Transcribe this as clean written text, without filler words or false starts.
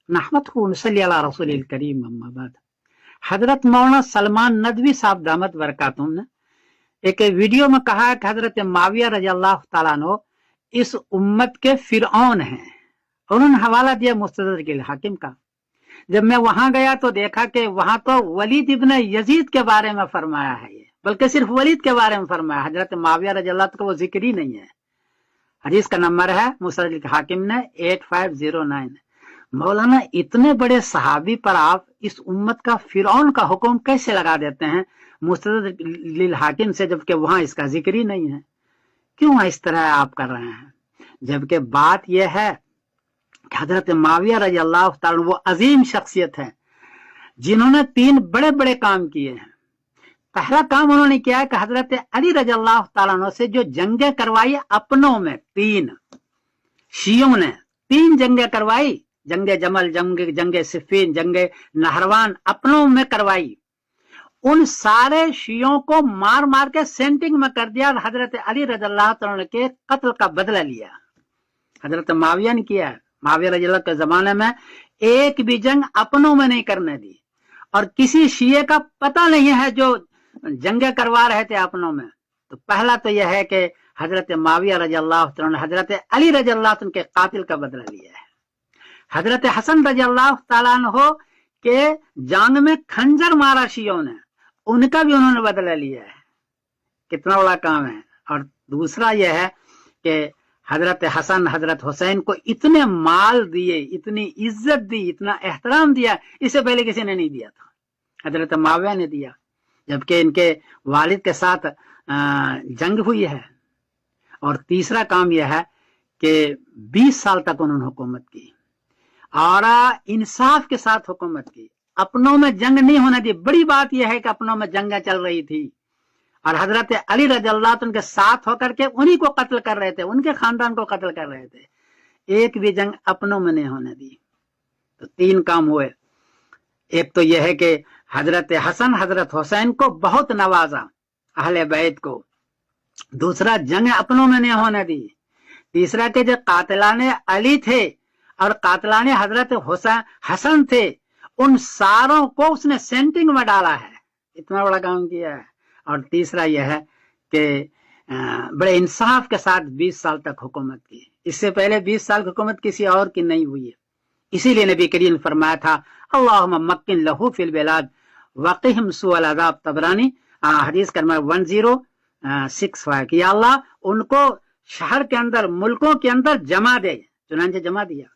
नहमदुहु व नसल्ली अला रसूलिल करीम अम्मा बाद। हजरत मौलाना सलमान नदवी साहब दामत बरकातुहू ने एक वीडियो में कहा कि हजरत माविया रजी अल्लाह तआला अन्हु इस उम्मत के फिरऔन हैं। उन्होंने हवाला दिया मुस्तदरक हाकिम का। जब मैं वहां गया तो देखा कि वहां तो वलीद इब्न यजीद के बारे में फरमाया है, ये बल्कि सिर्फ वलीद के बारे में फरमाया, हजरत माविया रजी अल्लाह का वो जिक्र ही नहीं है। हदीस का नंबर है मुस्तदरक हाकिम ने 8509। मौलाना इतने बड़े सहाबी पर आप इस उम्मत का फिरौन का हुक्म कैसे लगा देते हैं मुस्तदरक हाकिम से, जबकि वहां इसका जिक्र ही नहीं है? क्यों इस तरह आप कर रहे हैं? जबकि बात यह है कि हजरत माविया रजी अल्लाह तआला वो अजीम शख्सियत है जिन्होंने 3 बड़े बड़े काम किए हैं। पहला काम उन्होंने किया है कि हजरत अली रजी अल्लाह तआला से जो जंगें करवाई अपनों में, 3 शियों ने 3 जंगें करवाई, जंगे जमल, जंगे सिफीन, जंगे नहरवान अपनों में करवाई। उन सारे शियों को मार मार के सेंटिंग में कर दिया और हजरत अली रजी अल्लाह तआला के कत्ल का बदला लिया। हजरत माविया ने किया। माविया रजी अल्लाह के जमाने में एक भी जंग अपनों में नहीं करने दी और किसी शिये का पता नहीं है जो जंगे करवा रहे थे अपनों में। तो पहला तो यह है कि हजरत माविया रजी अल्लाह तआला ने हजरत अली रजी अल्लाह तआला के कातिल का बदला लिया है। हजरत हसन रजी अल्लाह तआला अन्हु के जांग में खंजर मारा शियों ने, उनका भी उन्होंने बदला लिया है। कितना बड़ा काम है। और दूसरा यह है कि हजरत हसन हजरत हुसैन को इतने माल दिए, इतनी इज्जत दी, इतना एहतराम दिया, इससे पहले किसी ने नहीं दिया था। हजरत माविया ने दिया, जबकि इनके वालिद के साथ जंग हुई है। और तीसरा काम यह है कि 20 साल तक उन्होंने हुकूमत की और इंसाफ के साथ हुकूमत की, अपनों में जंग नहीं होने दी। बड़ी बात यह है कि अपनों में जंगें चल रही थी और हजरत अली रजी अल्लाह तआला के साथ होकर के उन्हीं को कत्ल कर रहे थे, उनके खानदान को कत्ल कर रहे थे। एक भी जंग अपनों में नहीं होने दी। तो 3 काम हुए। एक तो यह है कि हजरत हसन हजरत हुसैन को बहुत नवाजा, अहले बैत को। दूसरा, जंग अपनों में नहीं होने दी। तीसरा कि जो कातिलाने अली थे और कातिलाने हजरत हसन थे, उन सारों को उसने सेंटिंग में डाला है। इतना बड़ा काम किया है। और तीसरा यह है कि बड़े इंसाफ के साथ 20 साल तक हुकूमत की। इससे पहले 20 साल की हुकूमत किसी और की नहीं हुई है। इसीलिए नबी करीम ने फरमाया था, अल्लाहुम्मा मक्किन लहू फिल बिलाद वक़िहिम सुअल अज़ाब। तबरानी हदीस का नंबर 1065 कि या अल्लाह उनको शहर के अंदर, मुल्कों के अंदर जमा दे। चुनांचे जमा दिया।